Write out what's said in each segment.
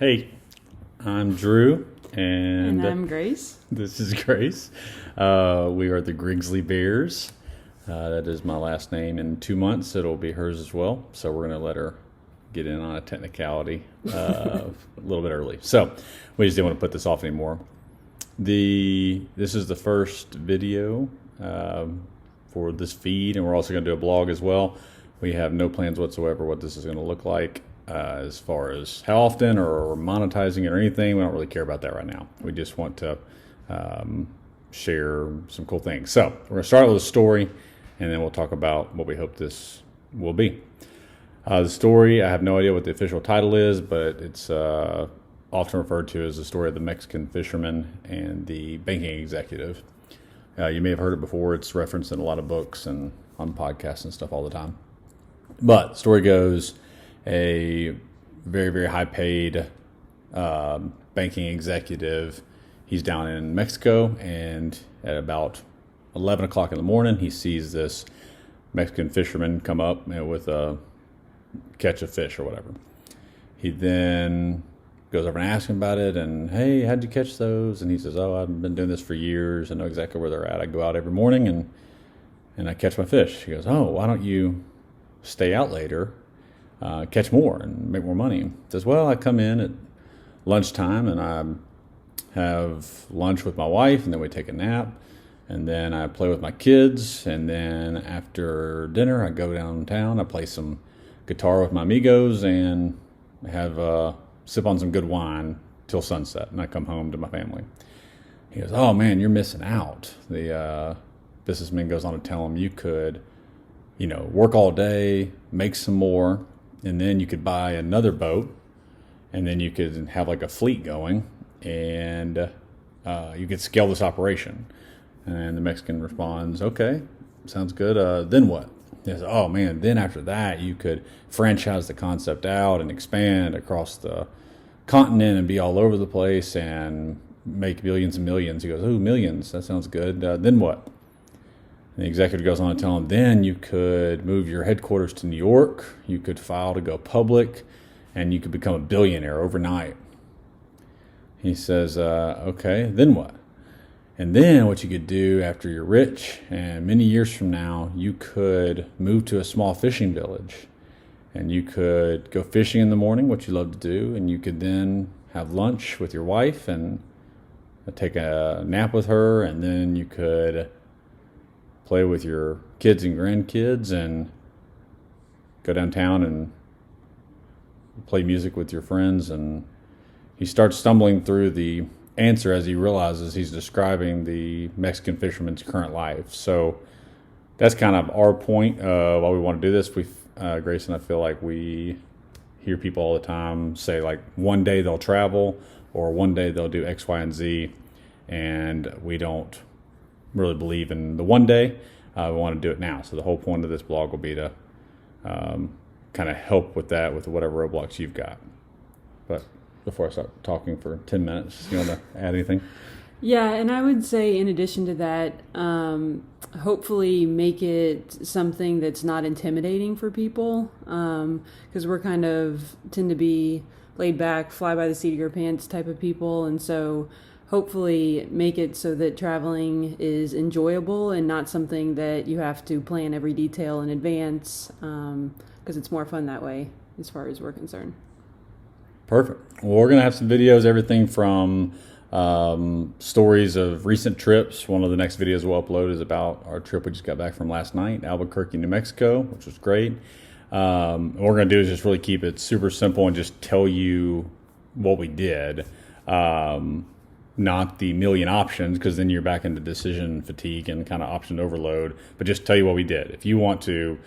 Hey, I'm Drew, And I'm Grace. this is Grace. We are the Griggsly Bears. That is my last name. In 2 months, it'll be hers as well. So we're going to let her get in on a technicality a little bit early. So we just didn't want to put this off anymore. This is the first video for this feed, and we're also going to do a blog as well. We have no plans whatsoever what this is going to look like. As far as how often or monetizing it or anything, we don't really care about that right now. We just want to share some cool things. So we're going to start with a story, and then we'll talk about what we hope this will be. The story, I have no idea what the official title is, but it's often referred to as the story of the Mexican fisherman and the banking executive. You may have heard it before. It's referenced in a lot of books and on podcasts and stuff all the time. But the story goes, a very, very high-paid banking executive. He's down in Mexico, and at about 11 o'clock in the morning, he sees this Mexican fisherman come up with a catch of fish or whatever. He then goes over and asks him about it, and, hey, how'd you catch those? And he says, oh, I've been doing this for years. I know exactly where they're at. I go out every morning, and I catch my fish. He goes, oh, why don't you stay out later, catch more and make more money? He says, well, I come in at lunchtime and I have lunch with my wife, and then we take a nap, and then I play with my kids, and then after dinner I go downtown, I play some guitar with my amigos, and have sip on some good wine till sunset, and I come home to my family. He goes, oh man, you're missing out. The businessman goes on to tell him, you could work all day, make some more, and then you could buy another boat, and then you could have like a fleet going, and you could scale this operation. And the Mexican responds, okay, sounds good. Then what? He says, oh man, then after that, you could franchise the concept out and expand across the continent and be all over the place and make millions and millions. He goes, oh, millions, that sounds good. Then what? And the executive goes on to tell him, then you could move your headquarters to New York, you could file to go public, and you could become a billionaire overnight. He says, okay, then what? And then what you could do after you're rich, and many years from now, you could move to a small fishing village, and you could go fishing in the morning, what you love to do, and you could then have lunch with your wife and take a nap with her, and then you could play with your kids and grandkids and go downtown and play music with your friends. And he starts stumbling through the answer as he realizes he's describing the Mexican fisherman's current life. So that's kind of our point of why we want to do this. Grace and I feel like we hear people all the time say, like, one day they'll travel or one day they'll do X, Y, and Z, and we don't really believe in the one day. We want to do it now. So the whole point of this blog will be to kind of help with that, with whatever roadblocks you've got. But before I start talking for 10 minutes, you want to add anything? Yeah, and I would say in addition to that, hopefully make it something that's not intimidating for people, because we're kind of tend to be laid back, fly by the seat of your pants type of people, and so hopefully make it so that traveling is enjoyable and not something that you have to plan every detail in advance, because it's more fun that way as far as we're concerned. Perfect. Well, we're going to have some videos, everything from stories of recent trips. One of the next videos we'll upload is about our trip we just got back from last night, Albuquerque, New Mexico, which was great. What we're going to do is just really keep it super simple and just tell you what we did. Not the million options, because then you're back into decision fatigue and kind of option overload, but just tell you what we did. If you want to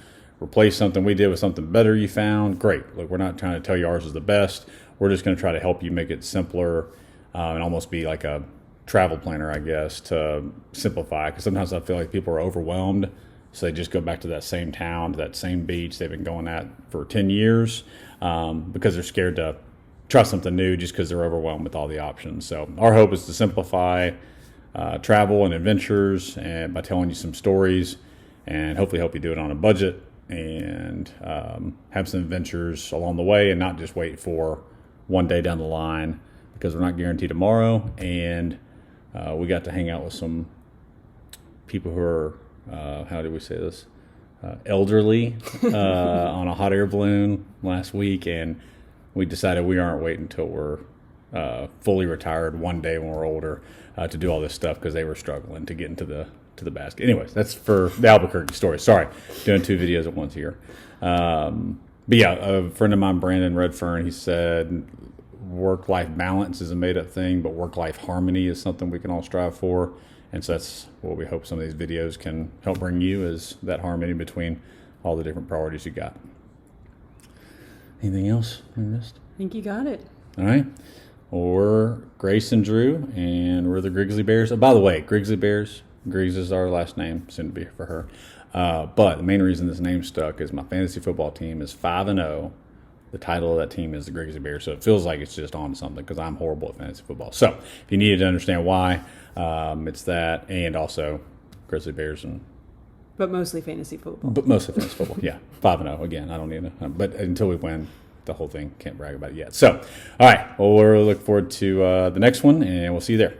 replace something we did with something better you found, great. Look, we're not trying to tell you ours is the best. We're just going to try to help you make it simpler and almost be like a travel planner, I guess, to simplify. Because sometimes I feel like people are overwhelmed, so they just go back to that same town, to that same beach they've been going at for 10 years because they're scared to try something new just because they're overwhelmed with all the options. So our hope is to simplify travel and adventures, and by telling you some stories, and hopefully help you do it on a budget and have some adventures along the way, and not just wait for one day down the line because we're not guaranteed tomorrow. And we got to hang out with some people who are, how do we say this, elderly on a hot air balloon last week. And we decided we aren't waiting until we're fully retired one day when we're older to do all this stuff because they were struggling to get into the basket. Anyways, that's for the Albuquerque story. Sorry, doing two videos at once here. But yeah, a friend of mine, Brandon Redfern, he said work-life balance is a made-up thing, but work-life harmony is something we can all strive for. And so that's what we hope some of these videos can help bring you, is that harmony between all the different priorities you got. Anything else we missed? I think you got it. All right. Well, we're Grace and Drew, and we're the Griggsly Bears. Oh, by the way, Griggsly Bears, Griggs is our last name, soon to be for her. But the main reason this name stuck is my fantasy football team is 5-0. The title of that team is the Griggsly Bears, so it feels like it's just on something because I'm horrible at fantasy football. So if you needed to understand why, it's that, and also Grizzly Bears But mostly fantasy football. But mostly fantasy football, yeah. 5-0 again. I don't need to, but until we win the whole thing, can't brag about it yet. So, all right. Well, we'll look forward to the next one, and we'll see you there.